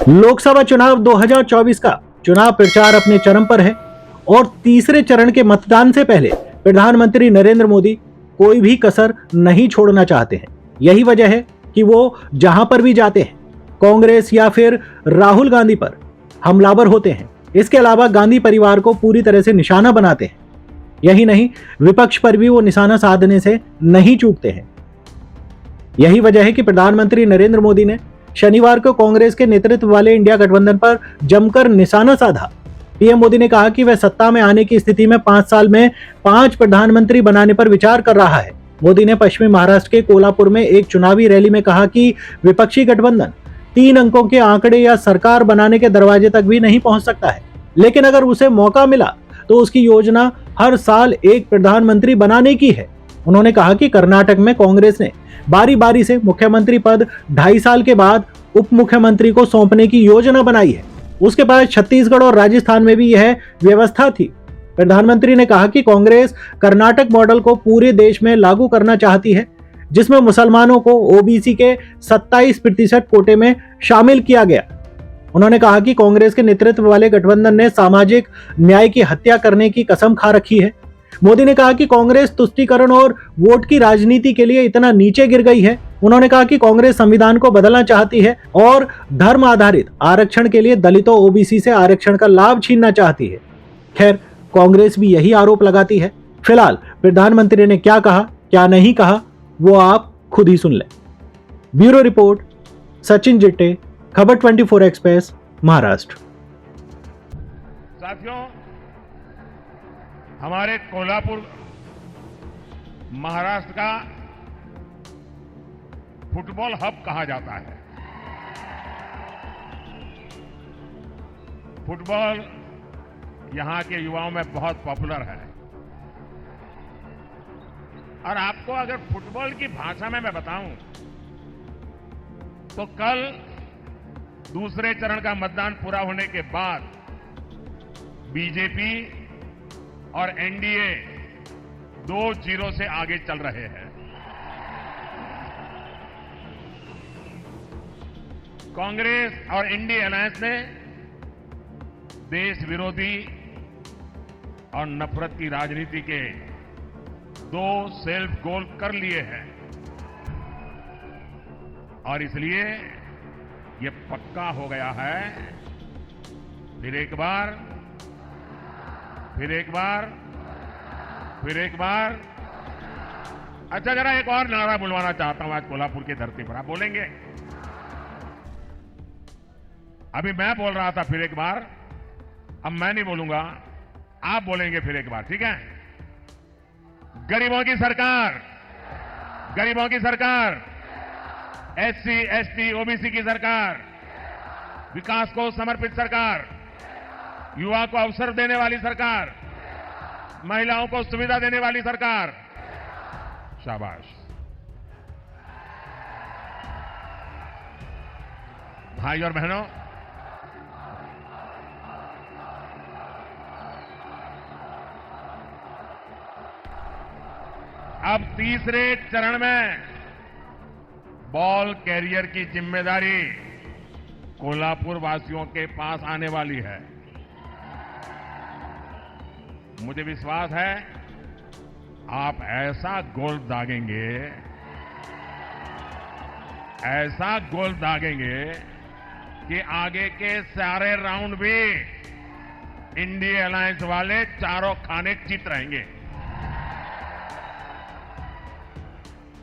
लोकसभा चुनाव 2024 का चुनाव प्रचार अपने चरम पर है और तीसरे चरण के मतदान से पहले प्रधानमंत्री नरेंद्र मोदी कोई भी कसर नहीं छोड़ना चाहते हैं। यही वजह है कि वो जहां पर भी जाते हैं कांग्रेस या फिर राहुल गांधी पर हमलावर होते हैं। इसके अलावा गांधी परिवार को पूरी तरह से निशाना बनाते हैं। यही नहीं, विपक्ष पर भी वो निशाना साधने से नहीं चूकते हैं। यही वजह है कि प्रधानमंत्री नरेंद्र मोदी ने शनिवार को कांग्रेस के नेतृत्व वाले इंडिया गठबंधन पर जमकर निशाना साधा। पीएम मोदी ने कहा कि वह सत्ता में आने की स्थिति में 5 साल में 5 प्रधानमंत्री बनाने पर विचार कर रहा है। मोदी ने पश्चिमी महाराष्ट्र के कोल्हापुर में एक चुनावी रैली में कहा कि विपक्षी गठबंधन 3 अंकों के आंकड़े या सरकार बनाने के दरवाजे तक भी नहीं पहुंच सकता है, लेकिन अगर उसे मौका मिला तो उसकी योजना हर साल एक प्रधानमंत्री बनाने की है। उन्होंने कहा कि कर्नाटक में कांग्रेस ने बारी बारी से मुख्यमंत्री पद 2.5 साल के बाद उप मुख्यमंत्री को सौंपने की योजना बनाई है। उसके बाद छत्तीसगढ़ और राजस्थान में भी यह व्यवस्था थी। प्रधानमंत्री ने कहा कि कांग्रेस कर्नाटक मॉडल को पूरे देश में लागू करना चाहती है, जिसमें मुसलमानों को ओबीसी के 27% कोटे में शामिल किया गया। उन्होंने कहा कि कांग्रेस के नेतृत्व वाले गठबंधन ने सामाजिक न्याय की हत्या करने की कसम खा रखी है। मोदी ने कहा कि कांग्रेस तुष्टीकरण और वोट की राजनीति के लिए इतना नीचे गिर गई है। उन्होंने कहा कि कांग्रेस संविधान को बदलना चाहती है और धर्म आधारित आरक्षण के लिए दलितों ओबीसी से आरक्षण का लाभ छीनना चाहती है। खैर, कांग्रेस भी यही आरोप लगाती है। फिलहाल प्रधानमंत्री ने क्या कहा, क्या नहीं कहा, वो आप खुद ही सुन लें। ब्यूरो रिपोर्ट, सचिन जिट्टे, खबर 24 एक्सप्रेस, महाराष्ट्र। साथियों, हमारे कोल्हापुर महाराष्ट्र का फुटबॉल हब कहा जाता है। फुटबॉल यहां के युवाओं में बहुत पॉपुलर है और आपको अगर फुटबॉल की भाषा में मैं बताऊं तो कल दूसरे चरण का मतदान पूरा होने के बाद बीजेपी और एनडीए 2-0 से आगे चल रहे हैं। कांग्रेस और इंडिया अलायंस ने देश विरोधी और नफरत की राजनीति के 2 सेल्फ गोल कर लिए हैं और इसलिए ये पक्का हो गया है, फिर एक बार अच्छा, जरा एक और नारा बुलवाना चाहता हूं आज कोल्हापुर की धरती पर। आप बोलेंगे? अभी मैं बोल रहा था फिर एक बार, अब मैं नहीं बोलूंगा, आप बोलेंगे फिर एक बार, ठीक है? गरीबों की सरकार, गरीबों की सरकार, एससी, एसटी, ओबीसी की सरकार, विकास को समर्पित सरकार, युवा को अवसर देने वाली सरकार, महिलाओं को सुविधा देने वाली सरकार। शाबाश। भाई और बहनों, अब तीसरे चरण में बॉल कैरियर की जिम्मेदारी कोल्हापुर वासियों के पास आने वाली है। मुझे विश्वास है आप ऐसा गोल दागेंगे, ऐसा गोल दागेंगे कि आगे के सारे राउंड भी इंडिया अलायंस वाले चारों खाने चित रहेंगे,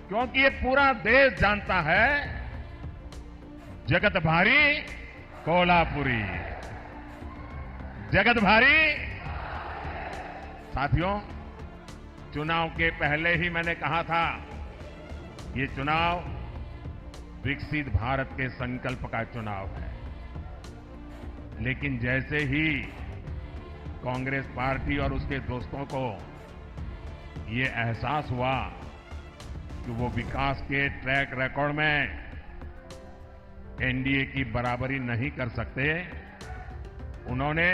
क्योंकि ये पूरा देश जानता है जगत भारी कोल्हापुरी, जगत भारी। साथियों, चुनाव के पहले ही मैंने कहा था ये चुनाव विकसित भारत के संकल्प का चुनाव है, लेकिन जैसे ही कांग्रेस पार्टी और उसके दोस्तों को ये एहसास हुआ कि वो विकास के ट्रैक रिकॉर्ड में एनडीए की बराबरी नहीं कर सकते, उन्होंने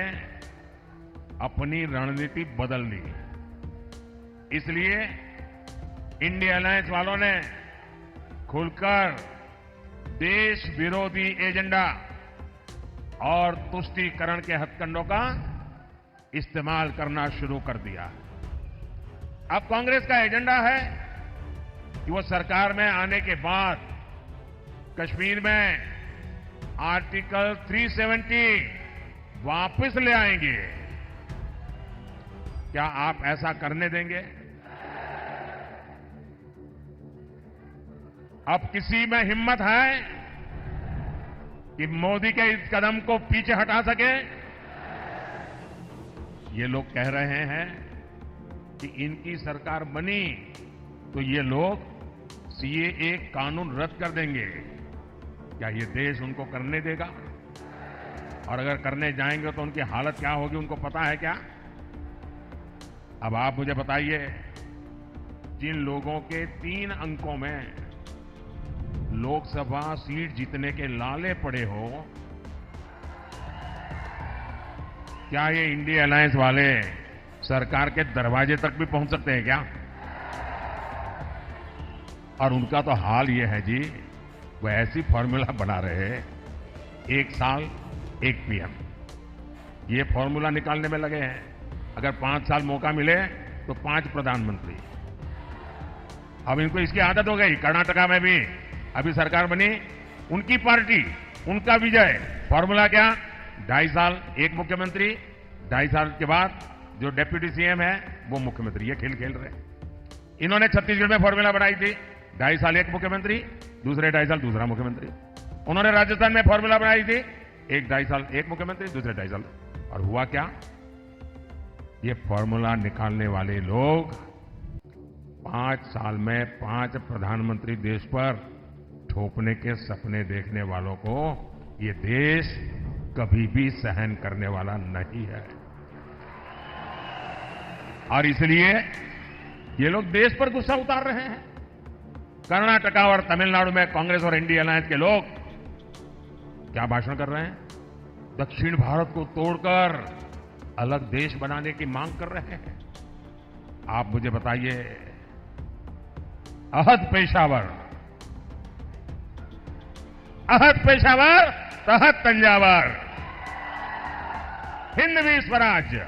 अपनी रणनीति बदल ली। इसलिए इंडिया अलायंस वालों ने खुलकर देश विरोधी एजेंडा और तुष्टीकरण के हथकंडों का इस्तेमाल करना शुरू कर दिया। अब कांग्रेस का एजेंडा है कि वो सरकार में आने के बाद कश्मीर में आर्टिकल 370 वापस ले आएंगे। क्या आप ऐसा करने देंगे? अब किसी में हिम्मत है कि मोदी के इस कदम को पीछे हटा सके? ये लोग कह रहे हैं कि इनकी सरकार बनी तो ये लोग सीएए कानून रद्द कर देंगे। क्या ये देश उनको करने देगा? और अगर करने जाएंगे तो उनकी हालत क्या होगी उनको पता है क्या? अब आप मुझे बताइए, जिन लोगों के 3 अंकों में लोकसभा सीट जीतने के लाले पड़े हो, क्या ये इंडिया अलायंस वाले सरकार के दरवाजे तक भी पहुंच सकते हैं क्या? और उनका तो हाल ये है जी, वो ऐसी फॉर्मूला बना रहे हैं, 1 साल 1 पीएम, ये फॉर्मूला निकालने में लगे हैं। अगर 5 साल मौका मिले तो 5 प्रधानमंत्री। अब इनको इसकी आदत हो गई। कर्नाटका में भी अभी सरकार बनी, उनकी पार्टी, उनका विजय। फॉर्मूला क्या? 2.5 साल 1 मुख्यमंत्री, 2.5 साल के बाद जो डिप्टी सीएम है वो मुख्यमंत्री। ये खेल खेल रहे हैं। इन्होंने छत्तीसगढ़ में फॉर्मूला बनाई थी, 2.5 साल 1 मुख्यमंत्री, दूसरे 2.5 साल दूसरा मुख्यमंत्री। उन्होंने राजस्थान में फॉर्मूला बनाई थी, 1-2.5 साल 1 मुख्यमंत्री, दूसरे 2.5 साल। और हुआ क्या? ये फॉर्मूला निकालने वाले लोग 5 साल में 5 प्रधानमंत्री देश पर थोपने के सपने देखने वालों को ये देश कभी भी सहन करने वाला नहीं है। और इसलिए ये लोग देश पर गुस्सा उतार रहे हैं। कर्नाटका और तमिलनाडु में कांग्रेस और इंडिया अलायंस के लोग क्या भाषण कर रहे हैं? दक्षिण भारत को तोड़कर अलग देश बनाने की मांग कर रहे हैं। आप मुझे बताइए, अहद पेशावर तहत तंजावर, हिंदवी स्वराज्य,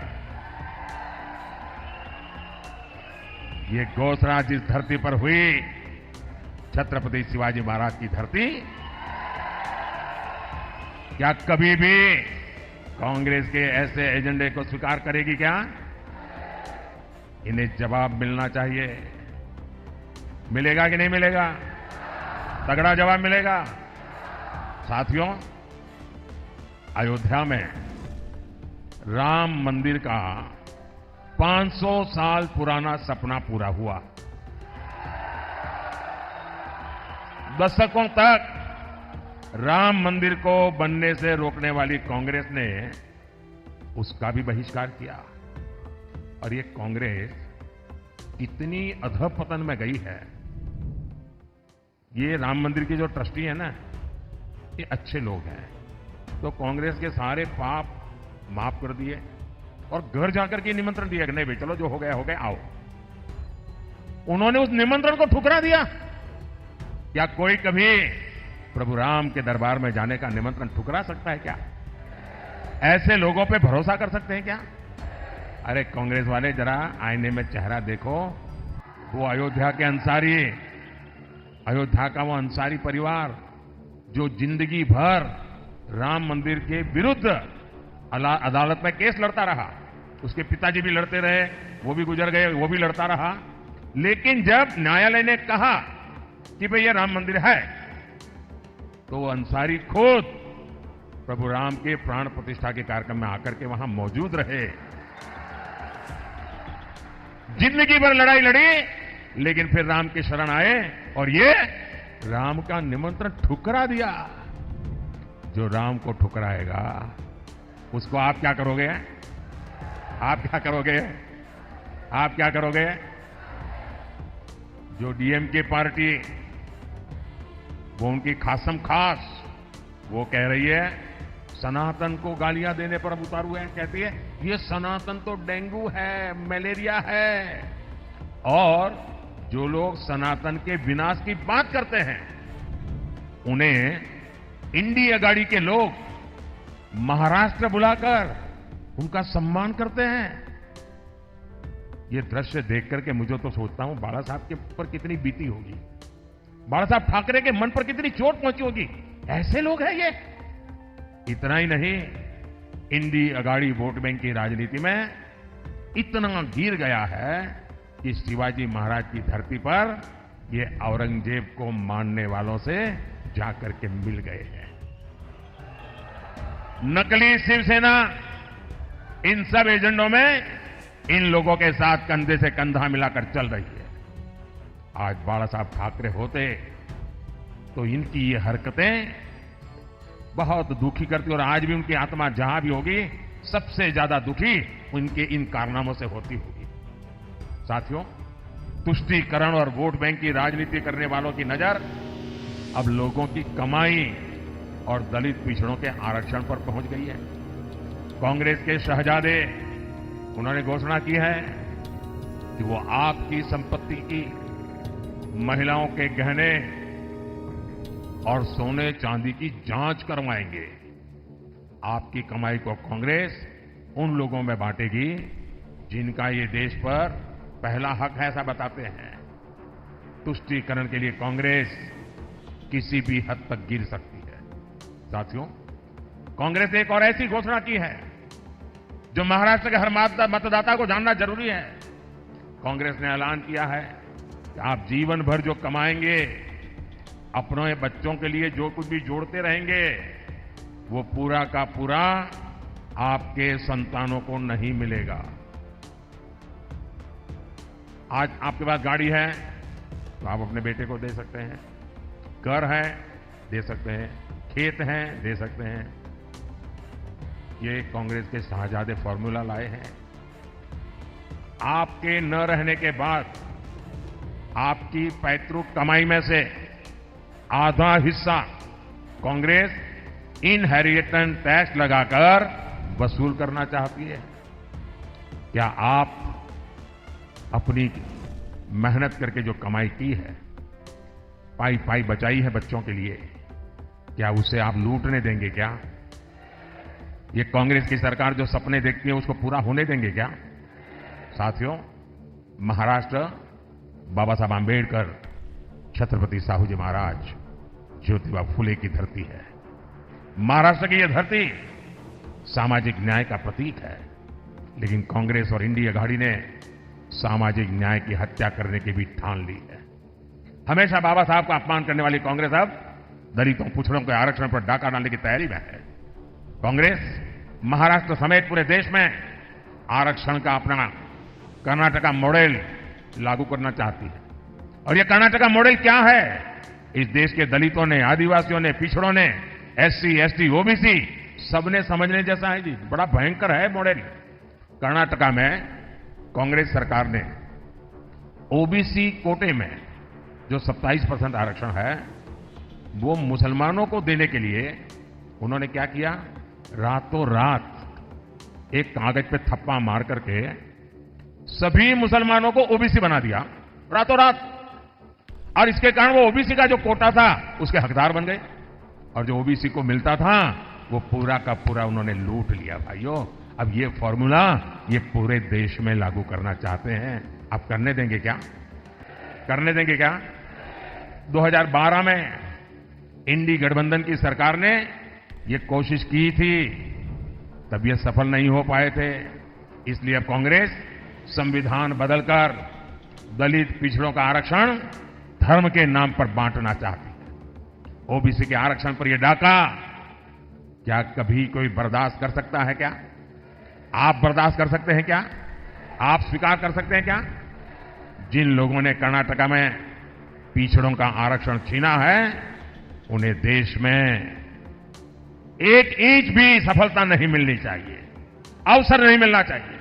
ये घोषणा जिस धरती पर हुई, छत्रपति शिवाजी महाराज की धरती, क्या कभी भी कांग्रेस के ऐसे एजेंडे को स्वीकार करेगी क्या? इन्हें जवाब मिलना चाहिए। मिलेगा कि नहीं मिलेगा? तगड़ा जवाब मिलेगा। साथियों, अयोध्या में राम मंदिर का 500 साल पुराना सपना पूरा हुआ। दशकों तक राम मंदिर को बनने से रोकने वाली कांग्रेस ने उसका भी बहिष्कार किया। और ये कांग्रेस इतनी अधपतन में गई है। ये राम मंदिर के जो ट्रस्टी है ना, ये अच्छे लोग हैं, तो कांग्रेस के सारे पाप माफ कर दिए और घर जाकर के निमंत्रण दिया कि नहीं भाई चलो, जो हो गया आओ। उन्होंने उस निमंत्रण को ठुकरा दिया। क्या कोई कभी प्रभु राम के दरबार में जाने का निमंत्रण ठुकरा सकता है क्या? ऐसे लोगों पे भरोसा कर सकते हैं क्या? अरे कांग्रेस वाले, जरा आईने में चेहरा देखो। वो अयोध्या के अंसारी, अयोध्या का वो अंसारी परिवार जो जिंदगी भर राम मंदिर के विरुद्ध अदालत में केस लड़ता रहा, उसके पिताजी भी लड़ते रहे, वो भी गुजर गए, वो भी लड़ता रहा। लेकिन जब न्यायालय ने कहा कि भाई ये राम मंदिर है, तो वो अंसारी खुद प्रभु राम के प्राण प्रतिष्ठा के कार्यक्रम में आकर के वहां मौजूद रहे। जिंदगी भर लड़ाई लड़ी, लेकिन फिर राम की शरण आए और ये राम का निमंत्रण ठुकरा दिया। जो राम को ठुकराएगा उसको आप क्या करोगे? आप क्या करोगे? आप क्या करोगे? जो डीएमके पार्टी, वो उनकी खासम खास, वो कह रही है सनातन को गालियां देने पर अब उतारू है। कहती है ये सनातन तो डेंगू है, मलेरिया है। और जो लोग सनातन के विनाश की बात करते हैं, उन्हें इंडिया गाड़ी के लोग महाराष्ट्र बुलाकर उनका सम्मान करते हैं। ये दृश्य देख करके मुझे तो सोचता हूं बाला साहब के ऊपर कितनी बीती होगी, बाला साहब ठाकरे के मन पर कितनी चोट पहुंची होगी। ऐसे लोग हैं ये। इतना ही नहीं, इंडी अगाड़ी वोट बैंक की राजनीति में इतना गिर गया है कि शिवाजी महाराज की धरती पर ये औरंगजेब को मानने वालों से जाकर के मिल गए हैं। नकली शिवसेना इन सब एजेंडों में इन लोगों के साथ कंधे से कंधा मिलाकर चल रही है। आज बाला साहब ठाकरे होते तो इनकी ये हरकतें बहुत दुखी करती, और आज भी उनकी आत्मा जहां भी होगी सबसे ज्यादा दुखी उनके इन कारनामों से होती होगी। साथियों, तुष्टीकरण और वोट बैंक की राजनीति करने वालों की नजर अब लोगों की कमाई और दलित पिछड़ों के आरक्षण पर पहुंच गई है। कांग्रेस के शहजादे उन्होंने घोषणा की है कि वो आपकी संपत्ति की, महिलाओं के गहने और सोने चांदी की जांच करवाएंगे। आपकी कमाई को कांग्रेस उन लोगों में बांटेगी जिनका ये देश पर पहला हक है, ऐसा बताते हैं। तुष्टीकरण के लिए कांग्रेस किसी भी हद तक गिर सकती है। साथियों, कांग्रेस ने एक और ऐसी घोषणा की है जो महाराष्ट्र के हर मतदाता को जानना जरूरी है। कांग्रेस ने ऐलान किया है कि आप जीवन भर जो कमाएंगे, अपने बच्चों के लिए जो कुछ भी जोड़ते रहेंगे, वो पूरा का पूरा आपके संतानों को नहीं मिलेगा। आज आपके पास गाड़ी है तो आप अपने बेटे को दे सकते हैं, घर है दे सकते हैं, खेत हैं दे सकते हैं। ये कांग्रेस के शाहजादे फॉर्मूला लाए हैं। आपके न रहने के बाद आपकी पैतृक कमाई में से आधा हिस्सा कांग्रेस इनहेरिटेंस टैक्स लगाकर वसूल करना चाहती है। क्या आप अपनी मेहनत करके जो कमाई की है, पाई पाई बचाई है बच्चों के लिए, क्या उसे आप लूटने देंगे क्या? ये कांग्रेस की सरकार जो सपने देखती है उसको पूरा होने देंगे क्या? साथियों, महाराष्ट्र बाबा साहब आंबेडकर, छत्रपति साहू जी महाराज, ज्योतिबा फुले की धरती है। महाराष्ट्र की यह धरती सामाजिक न्याय का प्रतीक है, लेकिन कांग्रेस और इंडी अघाड़ी ने सामाजिक न्याय की हत्या करने की भी ठान ली है। हमेशा बाबा साहब का अपमान करने वाली कांग्रेस अब दलितों, पिछड़ों के आरक्षण पर डाका डालने की तैयारी में है। कांग्रेस महाराष्ट्र समेत पूरे देश में आरक्षण का अपना कर्नाटका मॉडल लागू करना चाहती है। और यह कर्नाटका मॉडल क्या है? इस देश के दलितों ने, आदिवासियों ने, पिछड़ों ने, एससी, एसटी, ओबीसी सबने समझने जैसा है जी। बड़ा भयंकर है मॉडल। कर्नाटका में कांग्रेस सरकार ने ओबीसी कोटे में जो 27% आरक्षण है वो मुसलमानों को देने के लिए उन्होंने क्या किया? रातों रात एक कागज पे थप्पा मार करके सभी मुसलमानों को ओबीसी बना दिया, रातों रात। और इसके कारण वो ओबीसी का जो कोटा था उसके हकदार बन गए, और जो ओबीसी को मिलता था वो पूरा का पूरा उन्होंने लूट लिया। भाइयों, अब ये फॉर्मूला ये पूरे देश में लागू करना चाहते हैं। आप करने देंगे क्या? करने देंगे क्या? 2012 में इंडी गठबंधन की सरकार ने ये कोशिश की थी, तब ये सफल नहीं हो पाए थे। इसलिए अब कांग्रेस संविधान बदलकर दलित पिछड़ों का आरक्षण धर्म के नाम पर बांटना चाहती है। ओबीसी के आरक्षण पर यह डाका क्या कभी कोई बर्दाश्त कर सकता है क्या? आप बर्दाश्त कर सकते हैं क्या? आप स्वीकार कर सकते हैं क्या? जिन लोगों ने कर्नाटका में पिछड़ों का आरक्षण छीना है, उन्हें देश में एक इंच भी सफलता नहीं मिलनी चाहिए, अवसर नहीं मिलना चाहिए।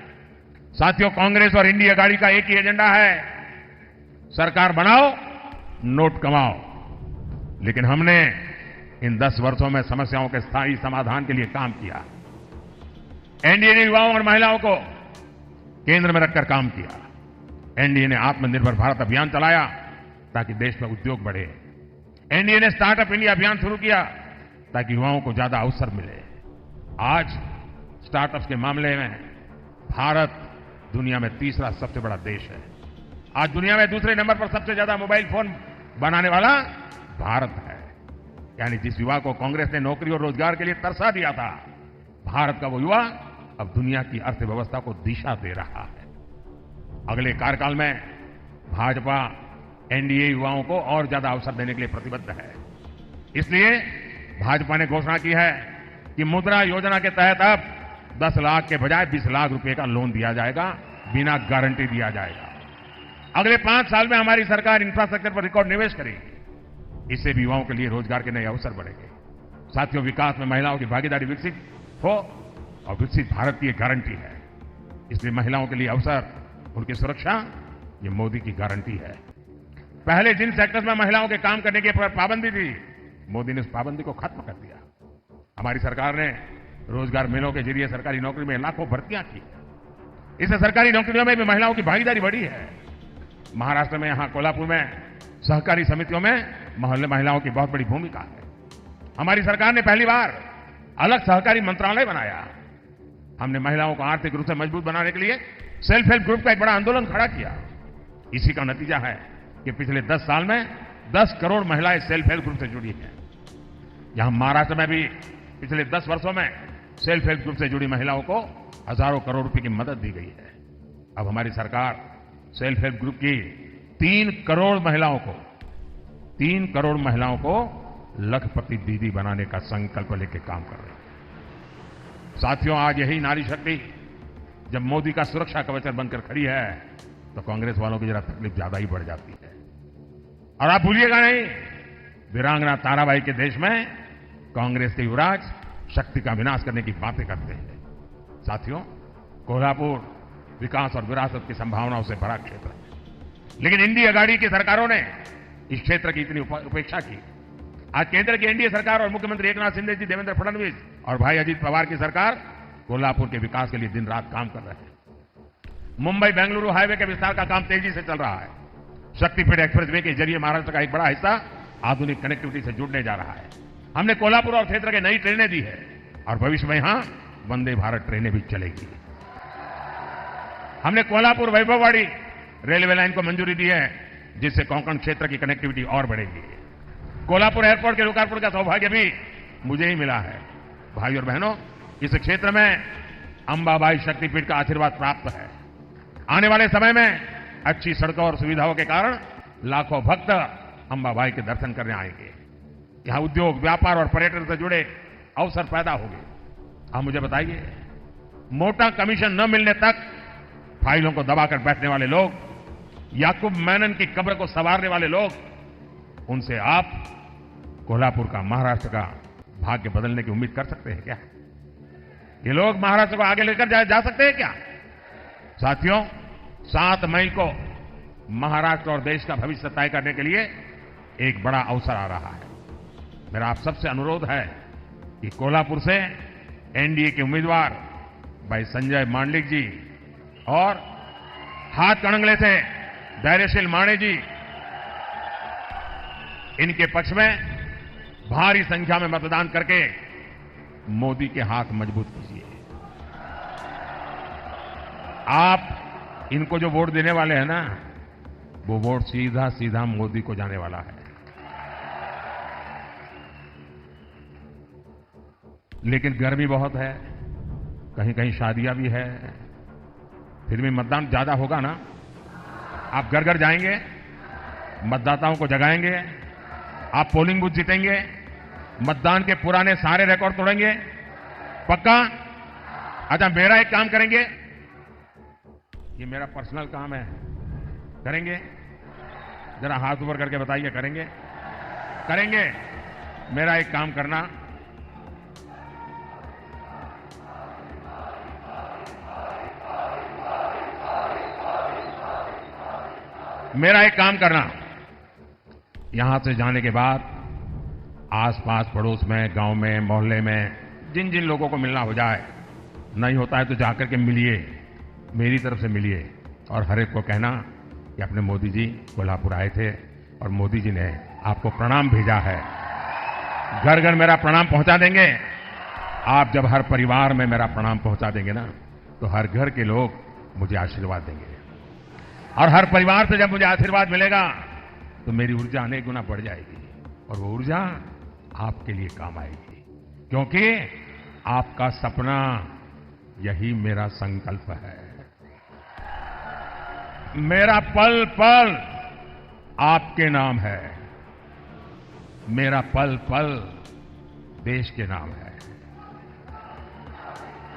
साथियों, कांग्रेस और इंडी अघाड़ी का एक ही एजेंडा है, सरकार बनाओ, नोट कमाओ। लेकिन हमने इन 10 वर्षों में समस्याओं के स्थायी समाधान के लिए काम किया। एनडीए ने युवाओं और महिलाओं को केंद्र में रखकर काम किया। एनडीए ने आत्मनिर्भर भारत अभियान चलाया ताकि देश में उद्योग बढ़े। एनडीए ने स्टार्टअप इंडिया अभियान शुरू किया ताकि युवाओं को ज्यादा अवसर मिले। आज स्टार्टअप्स के मामले में भारत दुनिया में तीसरा सबसे बड़ा देश है। आज दुनिया में दूसरे नंबर पर सबसे ज्यादा मोबाइल फोन बनाने वाला भारत है। यानी जिस युवा को कांग्रेस ने नौकरी और रोजगार के लिए तरसा दिया था, भारत का वो युवा अब दुनिया की अर्थव्यवस्था को दिशा दे रहा है। अगले कार्यकाल में भाजपा एनडीए युवाओं को और ज्यादा अवसर देने के लिए प्रतिबद्ध है। इसलिए भाजपा ने घोषणा की है कि मुद्रा योजना के तहत अब 10 लाख के बजाय 20 लाख रुपए का लोन दिया जाएगा, बिना गारंटी दिया जाएगा। अगले 5 साल में हमारी सरकार इंफ्रास्ट्रक्चर पर रिकॉर्ड निवेश करेगी। इससे भी युवाओं के लिए रोजगार के नए अवसर बढ़ेंगे। साथियों, विकास में महिलाओं की भागीदारी विकसित हो और विकसित भारत की एक गारंटी है। इसलिए महिलाओं के लिए अवसर, उनकी सुरक्षा, ये मोदी की गारंटी है। पहले जिन सेक्टर्स में महिलाओं के काम करने की पाबंदी थी, मोदी ने उस पाबंदी को खत्म कर दिया। हमारी सरकार ने रोजगार मेलों के जरिए सरकारी नौकरी में लाखों भर्तियां की। इससे सरकारी नौकरियों में भी महिलाओं की भागीदारी बढ़ी है। महाराष्ट्र में, यहां कोल्हापुर में सहकारी समितियों में महिलाओं की बहुत बड़ी भूमिका है। हमारी सरकार ने पहली बार अलग सहकारी मंत्रालय बनाया। हमने महिलाओं को आर्थिक रूप से मजबूत बनाने के लिए सेल्फ हेल्प ग्रुप का एक बड़ा आंदोलन खड़ा किया। इसी का नतीजा है कि पिछले 10 साल में 10 करोड़ महिलाएं सेल्फ हेल्प ग्रुप से जुड़ी हैं। यहां महाराष्ट्र में भी पिछले 10 वर्षों में सेल्फ हेल्प ग्रुप से जुड़ी महिलाओं को हजारों करोड़ रुपए की मदद दी गई है। अब हमारी सरकार सेल्फ हेल्प ग्रुप की 3 करोड़ महिलाओं को लखपति दीदी बनाने का संकल्प लेकर काम कर रही है। साथियों, आज यही नारी शक्ति जब मोदी का सुरक्षा कवच बनकर खड़ी है, तो कांग्रेस वालों की जरा तकलीफ ज्यादा ही बढ़ जाती है। और आप भूलिएगा नहीं, वीरांगना ताराबाई के देश में कांग्रेस के युवराज शक्ति का विनाश करने की बातें करते हैं। साथियों, कोल्हापुर विकास और विरासत की संभावनाओं से भरा क्षेत्र है, लेकिन इंडी अगाड़ी की सरकारों ने इस क्षेत्र की इतनी उपेक्षा की। आज केंद्र की एनडीए सरकार और मुख्यमंत्री एकनाथ शिंदे जी, देवेंद्र फडणवीस और भाई अजीत पवार की सरकार कोल्हापुर के विकास के लिए दिन रात काम कर रहे हैं। मुंबई बेंगलुरु हाईवे के विस्तार का काम तेजी से चल रहा है। शक्तिपीठ एक्सप्रेसवे के जरिए महाराष्ट्र का एक बड़ा हिस्सा आधुनिक कनेक्टिविटी से जुड़ने जा रहा है। हमने कोल्हापुर और क्षेत्र के नई ट्रेनें दी है और भविष्य में यहां वंदे भारत ट्रेनें भी चलेगी। हमने कोल्हापुर वैभववाड़ी रेलवे लाइन को मंजूरी दी है, जिससे कोंकण क्षेत्र की कनेक्टिविटी और बढ़ेगी। कोल्हापुर एयरपोर्ट के लोकार्पण का सौभाग्य भी मुझे ही मिला है। भाई और बहनों, इस क्षेत्र में अंबाबाई शक्तिपीठ का आशीर्वाद प्राप्त है। आने वाले समय में अच्छी सड़कों और सुविधाओं के कारण लाखों भक्त अंबाबाई के दर्शन करने आएंगे। यहां उद्योग, व्यापार और पर्यटन से जुड़े अवसर पैदा होंगे। आप मुझे बताइए, मोटा कमीशन न मिलने तक फाइलों को दबाकर बैठने वाले लोग, याकूब मेनन की कब्र को संवारने वाले लोग, उनसे आप कोल्हापुर का, महाराष्ट्र का भाग्य बदलने की उम्मीद कर सकते हैं क्या? ये लोग महाराष्ट्र को आगे लेकर जा सकते हैं क्या? साथियों, 7 मई को महाराष्ट्र और देश का भविष्य तय करने के लिए एक बड़ा अवसर आ रहा है। मेरा आप सबसे अनुरोध है कि कोल्हापुर से एनडीए के उम्मीदवार भाई संजय मांडलिक जी और हाथकणंगले से धैर्यशील माणे जी, इनके पक्ष में भारी संख्या में मतदान करके मोदी के हाथ मजबूत कीजिए। आप इनको जो वोट देने वाले हैं ना, वो वोट सीधा सीधा मोदी को जाने वाला है। लेकिन गर्मी बहुत है, कहीं कहीं शादियां भी है, फिर भी मतदान ज्यादा होगा ना। आप घर घर जाएंगे, मतदाताओं को जगाएंगे, आप पोलिंग बूथ जीतेंगे, मतदान के पुराने सारे रिकॉर्ड तोड़ेंगे, पक्का? अच्छा, मेरा एक काम करेंगे, ये मेरा पर्सनल काम है, करेंगे? जरा हाथ ऊपर करके बताइए, करेंगे? करेंगे? मेरा एक काम करना, यहां से जाने के बाद आसपास पड़ोस में, गांव में, मोहल्ले में जिन जिन लोगों को मिलना हो जाए, नहीं होता है तो जाकर के मिलिए, मेरी तरफ से मिलिए और हर एक को कहना कि अपने मोदी जी कोल्हापुर आए थे और मोदी जी ने आपको प्रणाम भेजा है। घर घर मेरा प्रणाम पहुंचा देंगे। आप जब हर परिवार में मेरा प्रणाम पहुंचा देंगे ना, तो हर घर के लोग मुझे आशीर्वाद देंगे, और हर परिवार से जब मुझे आशीर्वाद मिलेगा तो मेरी ऊर्जा अनेक गुना बढ़ जाएगी, और वो ऊर्जा आपके लिए काम आएगी, क्योंकि आपका सपना यही मेरा संकल्प है। मेरा पल पल आपके नाम है, मेरा पल पल देश के नाम है।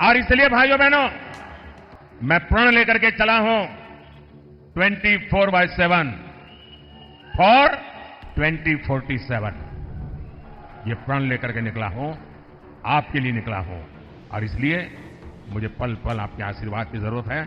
और इसलिए भाइयों बहनों, मैं प्रण लेकर के चला हूं 24/7 फॉर 2047। ये प्रण लेकर के निकला हूं, आपके लिए निकला हूं, और इसलिए मुझे पल पल आपके आशीर्वाद की जरूरत है।